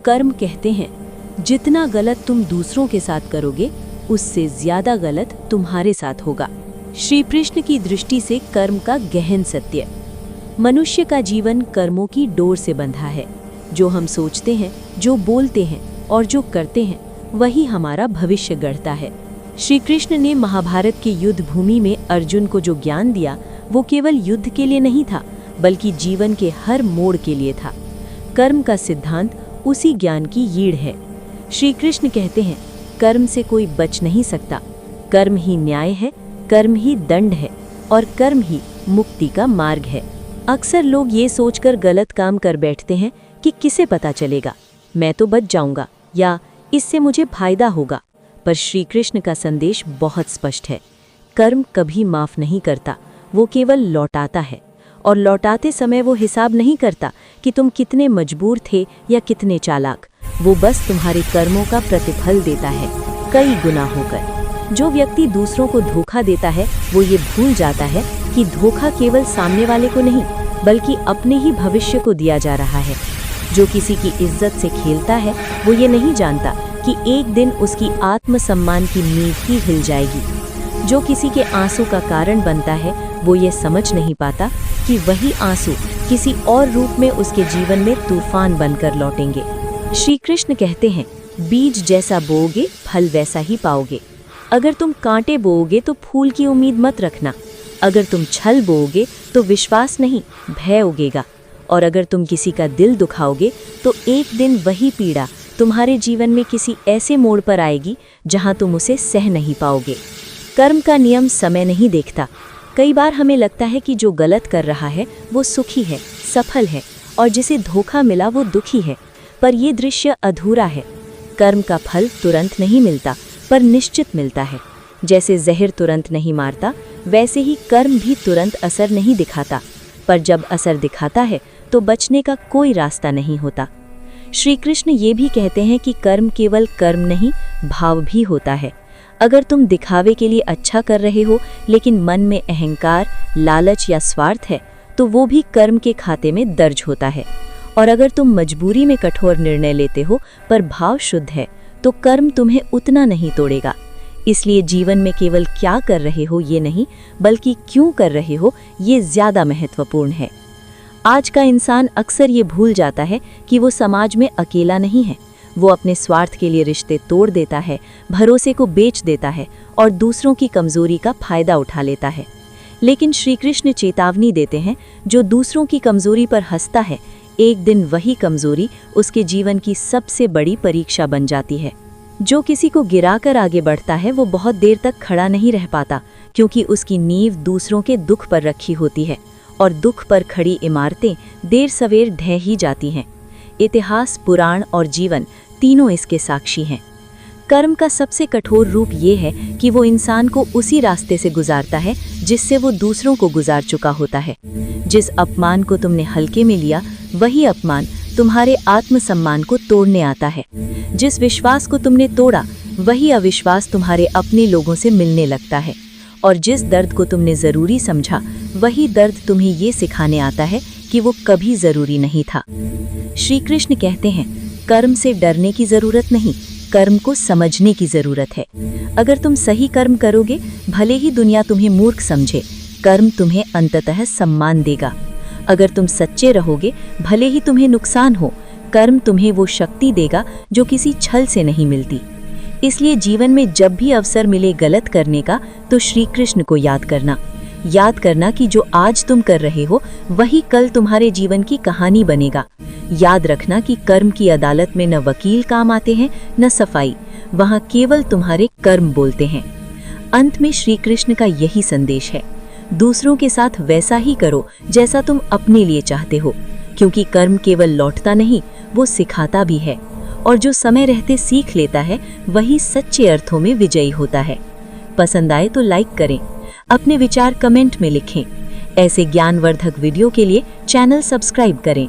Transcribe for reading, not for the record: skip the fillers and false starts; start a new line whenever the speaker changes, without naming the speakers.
कर्म कहते हैं जितना गलत तुम दूसरों के साथ करोगे उससे ज्यादा गलत तुम्हारे साथ होगा। श्री कृष्ण की दृष्टि से कर्म का गहन सत्य। मनुष्य का जीवन कर्मों की डोर से बंधा है। जो हम सोचते हैं, जो बोलते हैं और जो करते हैं वही हमारा भविष्य गढ़ता है। श्री कृष्ण ने महाभारत के युद्ध भूमि में अर्जुन को जो ज्ञान दिया वो केवल युद्ध के लिए नहीं था, बल्कि जीवन के हर मोड़ के लिए था। कर्म का सिद्धांत उसी ज्ञान की रीढ़ है। श्री कृष्ण कहते हैं कर्म से कोई बच नहीं सकता। कर्म ही न्याय है, कर्म ही दंड है और कर्म ही मुक्ति का मार्ग है। अक्सर लोग ये सोचकर गलत काम कर बैठते हैं कि किसे पता चलेगा, मैं तो बच जाऊंगा या इससे मुझे फायदा होगा। पर श्री कृष्ण का संदेश बहुत स्पष्ट है। कर्म कभी माफ नहीं करता, वो केवल लौटाता है। और लौटाते समय वो हिसाब नहीं करता कि तुम कितने मजबूर थे या कितने चालाक। वो बस तुम्हारे कर्मों का प्रतिफल देता है, कई गुना होकर। जो व्यक्ति दूसरों को धोखा देता है वो ये भूल जाता है कि धोखा केवल सामने वाले को नहीं बल्कि अपने ही भविष्य को दिया जा रहा है। जो किसी की इज्जत से खेलता है वो ये नहीं जानता कि एक दिन उसकी आत्मसम्मान की नींव ही हिल जाएगी। जो किसी के आंसू का कारण बनता है वो ये समझ नहीं पाता कि वही आंसू किसी और रूप में उसके जीवन में तूफान बनकर लौटेंगे। श्री कृष्ण कहते हैं बीज जैसा बोओगे फल वैसा ही पाओगे। अगर तुम कांटे बोओगे तो फूल की उम्मीद मत रखना। अगर तुम छल बोओगे तो विश्वास नहीं, भय उगेगा। और अगर तुम किसी का दिल दुखाओगे तो एक दिन वही पीड़ा तुम्हारे जीवन में किसी ऐसे मोड़ पर आएगी जहां तुम उसे सह नहीं पाओगे। कर्म का नियम समय नहीं देखता। कई बार हमें लगता है कि जो गलत कर रहा है वो सुखी है, सफल है और जिसे धोखा मिला वो दुखी है, पर यह दृश्य अधूरा है। कर्म का फल तुरंत नहीं मिलता पर निश्चित मिलता है। जैसे जहर तुरंत नहीं मारता वैसे ही कर्म भी तुरंत असर नहीं दिखाता, पर जब असर दिखाता है तो बचने का कोई रास्ता नहीं होता। श्री कृष्ण ये भी कहते हैं कि कर्म केवल कर्म नहीं, भाव भी होता है। अगर तुम दिखावे के लिए अच्छा कर रहे हो लेकिन मन में अहंकार, लालच या स्वार्थ है तो वो भी कर्म के खाते में दर्ज होता है। और अगर तुम मजबूरी में कठोर निर्णय लेते हो पर भाव शुद्ध है तो कर्म तुम्हें उतना नहीं तोड़ेगा। इसलिए जीवन में केवल क्या कर रहे हो ये नहीं बल्कि क्यों कर रहे हो ये ज्यादा महत्वपूर्ण है। आज का इंसान अक्सर ये भूल जाता है कि वो समाज में अकेला नहीं है। वो अपने स्वार्थ के लिए रिश्ते तोड़ देता है, भरोसे को बेच देता है और दूसरों की कमजोरी का फायदा उठा लेता है। लेकिन श्री कृष्ण चेतावनी देते हैं जो दूसरों की कमजोरी पर हंसता है एक दिन वही कमजोरी उसके जीवन की सबसे बड़ी परीक्षा बन जाती है। जो किसी को गिराकर आगे बढ़ता है वो बहुत देर तक खड़ा नहीं रह पाता क्योंकि उसकी नींव दूसरों के दुख पर रखी होती है और दुख पर खड़ी इमारतें देर सवेर ढह ही जाती हैं। इतिहास, पुराण और जीवन तीनों इसके साक्षी हैं। कर्म का सबसे कठोर रूप ये है कि वो इंसान को उसी रास्ते से गुजारता है जिससे वो दूसरों को गुजार चुका होता है। जिस अपमान को तुमने हल्के में लिया वही अपमान तुम्हारे आत्मसम्मान को तोड़ने आता है। जिस विश्वास को तुमने तोड़ा वही अविश्वास तुम्हारे अपने लोगों से मिलने लगता है। और जिस दर्द को तुमने ज़रूरी समझा वही दर्द तुम्हें ये सिखाने आता है कि वो कभी ज़रूरी नहीं था। श्री कृष्ण कहते हैं कर्म से डरने की ज़रूरत नहीं, कर्म को समझने की ज़रूरत है। अगर तुम सही कर्म करोगे भले ही दुनिया तुम्हें मूर्ख समझे, कर्म तुम्हें अंततः सम्मान देगा। अगर तुम सच्चे रहोगे भले ही तुम्हें नुकसान हो, कर्म तुम्हें वो शक्ति देगा जो किसी छल से नहीं मिलती। इसलिए जीवन में जब भी अवसर मिले गलत करने का तो श्री कृष्ण को याद करना कि जो आज तुम कर रहे हो वही कल तुम्हारे जीवन की कहानी बनेगा। याद रखना कि कर्म की अदालत में न वकील काम आते हैं न सफाई, वहाँ केवल तुम्हारे कर्म बोलते हैं। अंत में श्री कृष्ण का यही संदेश है, दूसरों के साथ वैसा ही करो जैसा तुम अपने लिए चाहते हो, क्योंकि कर्म केवल लौटता नहीं, वो सिखाता भी है। और जो समय रहते सीख लेता है वही सच्चे अर्थों में विजयी होता है। पसंद आए तो लाइक करें, अपने विचार कमेंट में लिखें। ऐसे ज्ञानवर्धक वीडियो के लिए चैनल सब्सक्राइब करें।